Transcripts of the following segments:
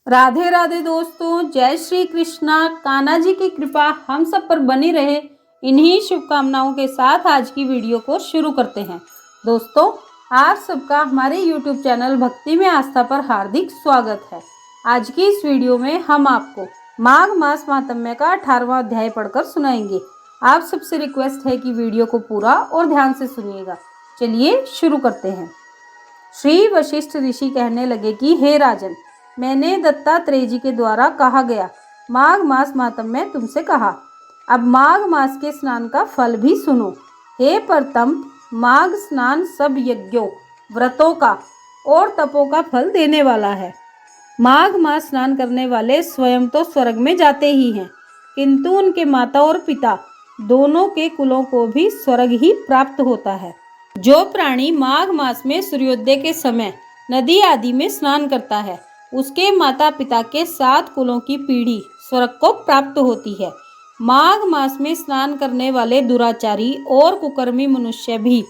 राधे राधे दोस्तों, जय श्री कृष्णा। कान्हा जी की कृपा हम सब पर बनी रहे, इन्हीं शुभकामनाओं के साथ आज की वीडियो को शुरू करते हैं। दोस्तों, आप सबका हमारे YouTube चैनल भक्ति में आस्था पर हार्दिक स्वागत है। आज की इस वीडियो में हम आपको माघ मास महात्म्य का 18वां अध्याय पढ़कर सुनाएंगे। आप सबसे रिक्वेस्ट है कि वीडियो को पूरा और ध्यान से सुनिएगा। चलिए शुरू करते हैं। श्री वशिष्ठ ऋषि कहने लगे कि हे राजन, मैंने दत्तात्रेय जी के द्वारा कहा गया माघ मास महात्म्य तुमसे कहा। अब माघ मास के स्नान का फल भी सुनो। हे परतम, माघ स्नान सब यज्ञों, व्रतों का और तपों का फल देने वाला है। माघ मास स्नान करने वाले स्वयं तो स्वर्ग में जाते ही हैं, किंतु उनके माता और पिता दोनों के कुलों को भी स्वर्ग ही प्राप्त होता है। जो प्राणी माघ मास में सूर्योदय के समय नदी आदि में स्नान करता है, उसके माता पिता के 7 कुलों की पीढ़ी स्वर्ग को प्राप्त होती है। माघ मास में स्नान करने वाले दुराचारी और कुकर्मी मनुष्य भी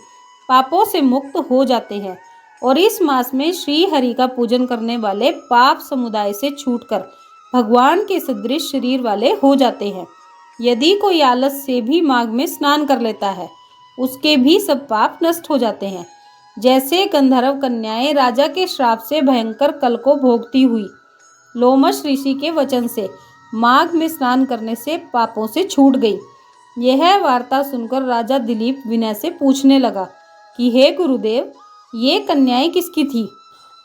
पापों से मुक्त हो जाते हैं और इस मास में श्री हरि का पूजन करने वाले पाप समुदाय से छूटकर भगवान के सदृश शरीर वाले हो जाते हैं। यदि कोई आलस से भी माघ में स्नान कर लेता है, उसके भी सब पाप नष्ट हो जाते हैं। जैसे गंधर्व कन्याएं राजा के श्राप से भयंकर कल को भोगती हुई लोमश ऋषि के वचन से माघ में स्नान करने से पापों से छूट गई। यह वार्ता सुनकर राजा दिलीप विनय से पूछने लगा कि हे गुरुदेव, ये कन्याएं किसकी थी?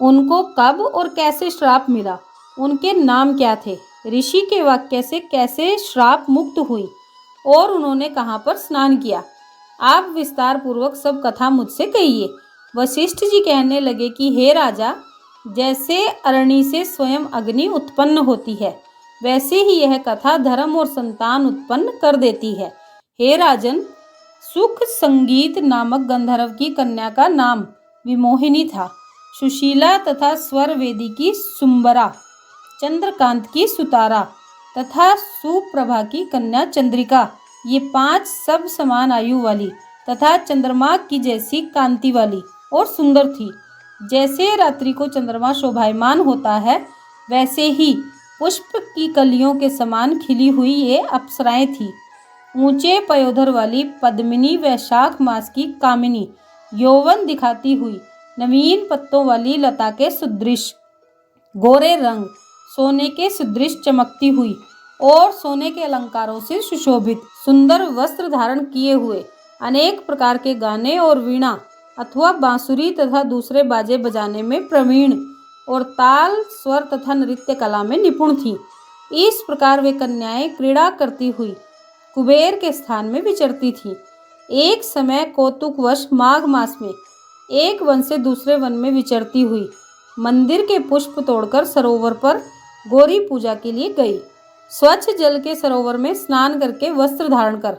उनको कब और कैसे श्राप मिला? उनके नाम क्या थे? ऋषि के वाक्य से कैसे श्राप मुक्त हुई और उन्होंने कहाँ पर स्नान किया? आप विस्तार पूर्वक सब कथा मुझसे कहिए। वशिष्ठ जी कहने लगे कि हे राजा, जैसे अरणि से स्वयं अग्नि उत्पन्न होती है, वैसे ही यह कथा धर्म और संतान उत्पन्न कर देती है। हे राजन, सुख संगीत नामक गंधर्व की कन्या का नाम विमोहिनी था। सुशीला तथा स्वर वेदी की सुंबरा, चंद्रकांत की सुतारा तथा सुप्रभा की कन्या चंद्रिका, ये 5 सब समान आयु वाली तथा चंद्रमा की जैसी कांति वाली और सुंदर थी। जैसे रात्रि को चंद्रमा शोभायमान होता है, वैसे ही पुष्प की कलियों के समान खिली हुई ये अप्सराएं थीं। ऊंचे पयोधर वाली पद्मिनी वैशाख मास की कामिनी, यौवन दिखाती हुई नवीन पत्तों वाली लता के सदृश, गोरे रंग सोने के सदृश चमकती हुई और सोने के अलंकारों से सुशोभित, सुंदर वस्त्र धारण किए हुए, अनेक प्रकार के गाने और वीणा अथवा बांसुरी तथा दूसरे बाजे बजाने में प्रवीण और ताल, स्वर तथा नृत्य कला में निपुण थीं। इस प्रकार वे कन्याएं क्रीड़ा करती हुई कुबेर के स्थान में विचरती थीं। एक समय कौतुकवश माघ मास में एक वन से दूसरे वन में विचरती हुई मंदिर के पुष्प तोड़कर सरोवर पर गौरी पूजा के लिए गई। स्वच्छ जल के सरोवर में स्नान करके वस्त्र धारण कर,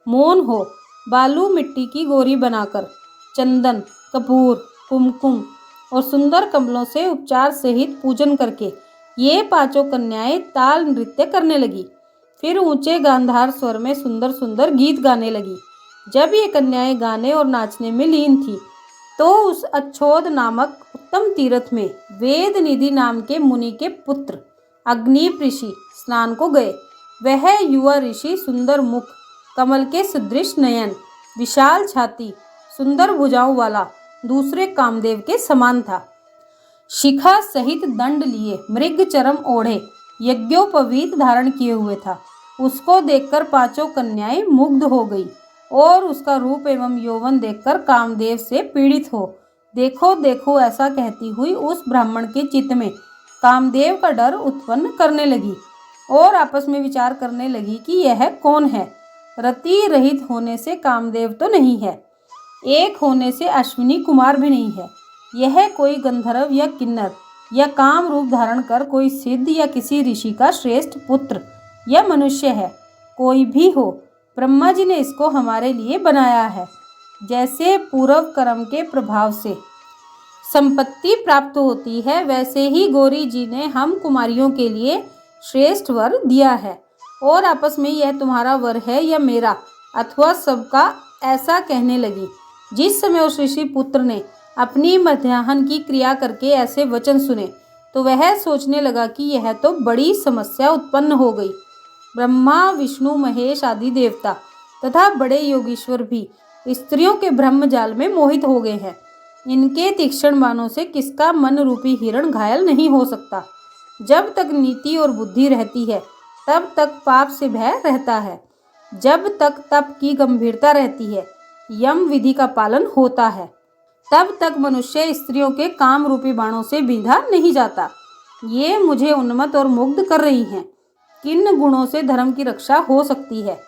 मौन हो, बालू मिट्टी की गौरी बनाकर चंदन, कपूर, कुमकुम और सुंदर कमलों से उपचार सहित पूजन करके ये 5 कन्याएं ताल नृत्य करने लगी। फिर ऊंचे गांधार स्वर में सुंदर सुंदर गीत गाने लगी। जब ये कन्याएं गाने और नाचने में लीन थी, तो उस अच्छोद नामक उत्तम तीर्थ में वेद निधि नाम के मुनि के पुत्र अग्निप ऋषि स्नान को गए। वह युवा ऋषि सुंदर मुख, कमल के सदृश नयन, विशाल छाती, सुंदर भुजाओं वाला दूसरे कामदेव के समान था। शिखा सहित दंड लिए, मृग चरम ओढ़े, यज्ञोपवीत धारण किए हुए था। उसको देखकर 5 कन्याएं मुग्ध हो गई और उसका रूप एवं यौवन देखकर कामदेव से पीड़ित हो देखो देखो ऐसा कहती हुई उस ब्राह्मण के चित्त में कामदेव का डर उत्पन्न करने लगी और आपस में विचार करने लगी कि यह कौन है। रति रहित होने से कामदेव तो नहीं है, एक होने से अश्विनी कुमार भी नहीं है। यह कोई गंधर्व या किन्नर या काम रूप धारण कर कोई सिद्ध या किसी ऋषि का श्रेष्ठ पुत्र या मनुष्य है। कोई भी हो, ब्रह्मा जी ने इसको हमारे लिए बनाया है। जैसे पूर्व कर्म के प्रभाव से संपत्ति प्राप्त होती है, वैसे ही गौरी जी ने हम कुमारियों के लिए श्रेष्ठ वर दिया है और आपस में यह तुम्हारा वर है या मेरा अथवा सबका, ऐसा कहने लगी। जिस समय उस ऋषि पुत्र ने अपनी मध्याह्न की क्रिया करके ऐसे वचन सुने, तो वह सोचने लगा कि यह तो बड़ी समस्या उत्पन्न हो गई। ब्रह्मा, विष्णु, महेश आदि देवता तथा बड़े योगीश्वर भी स्त्रियों के ब्रह्म जाल में मोहित हो गए हैं। इनके तीक्ष्ण बाणों से किसका मन रूपी हिरण घायल नहीं हो सकता। जब तक नीति और बुद्धि रहती है तब तक पाप से भय रहता है। जब तक तप की गंभीरता रहती है, यम विधि का पालन होता है, तब तक मनुष्य स्त्रियों के काम रूपी बाणों से बींधा नहीं जाता। ये मुझे उन्मत्त और मुग्ध कर रही हैं। किन गुणों से धर्म की रक्षा हो सकती है?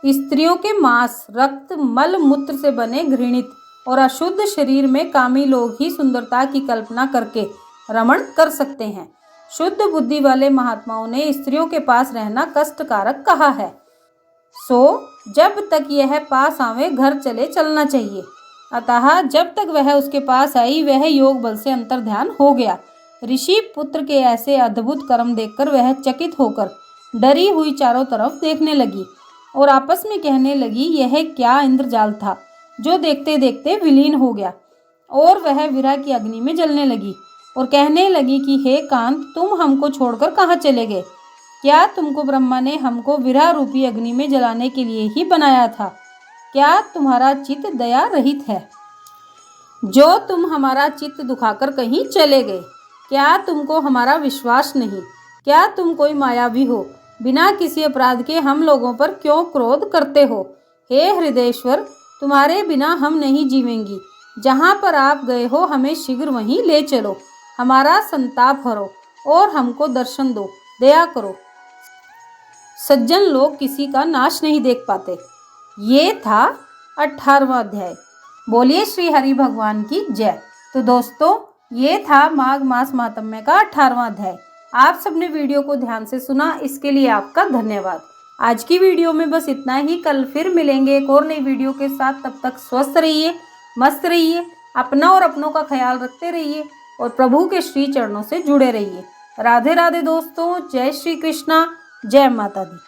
स्त्रियों के मांस, रक्त, मल मूत्र से बने घृणित और अशुद्ध शरीर में कामी लोग ही सुंदरता की कल्पना करके रमण कर सकते हैं। शुद्ध बुद्धि वाले महात्माओं ने स्त्रियों के पास रहना कष्टकारक कहा है। सो जब तक यह पास आवे घर चले चलना चाहिए। अतः जब तक वह उसके पास आई, वह योग बल से अंतर ध्यान हो गया। ऋषि पुत्र के ऐसे अद्भुत कर्म देखकर वह चकित होकर डरी हुई चारों तरफ देखने लगी और आपस में कहने लगी, यह क्या इंद्रजाल था जो देखते देखते विलीन हो गया। और वह विरह की अग्नि में जलने लगी और कहने लगी कि हे कांत, तुम हमको छोड़कर कहाँ चले गए? क्या तुमको ब्रह्मा ने हमको विरह रूपी अग्नि में जलाने के लिए ही बनाया था? क्या तुम्हारा चित्त दया रहित है जो तुम हमारा चित्त दुखाकर कहीं चले गए? क्या तुमको हमारा विश्वास नहीं? क्या तुम कोई मायावी हो? बिना किसी अपराध के हम लोगों पर क्यों क्रोध करते हो? हे हृदयेश्वर, तुम्हारे बिना हम नहीं जीवेंगी। जहाँ पर आप गए हो हमें शीघ्र वहीं ले चलो। हमारा संताप हरो और हमको दर्शन दो, दया करो। सज्जन लोग किसी का नाश नहीं देख पाते। ये था 18वां अध्याय। बोलिए श्री हरि भगवान की जय। तो दोस्तों, ये था माघ मास महात्म्य का 18वां अध्याय। आप सबने वीडियो को ध्यान से सुना, इसके लिए आपका धन्यवाद। आज की वीडियो में बस इतना ही। कल फिर मिलेंगे एक और नई वीडियो के साथ। तब तक स्वस्थ रहिए, मस्त रहिए, अपना और अपनों का ख्याल रखते रहिए और प्रभु के श्री चरणों से जुड़े रहिए। राधे राधे दोस्तों, जय श्री कृष्णा, जय माता दी।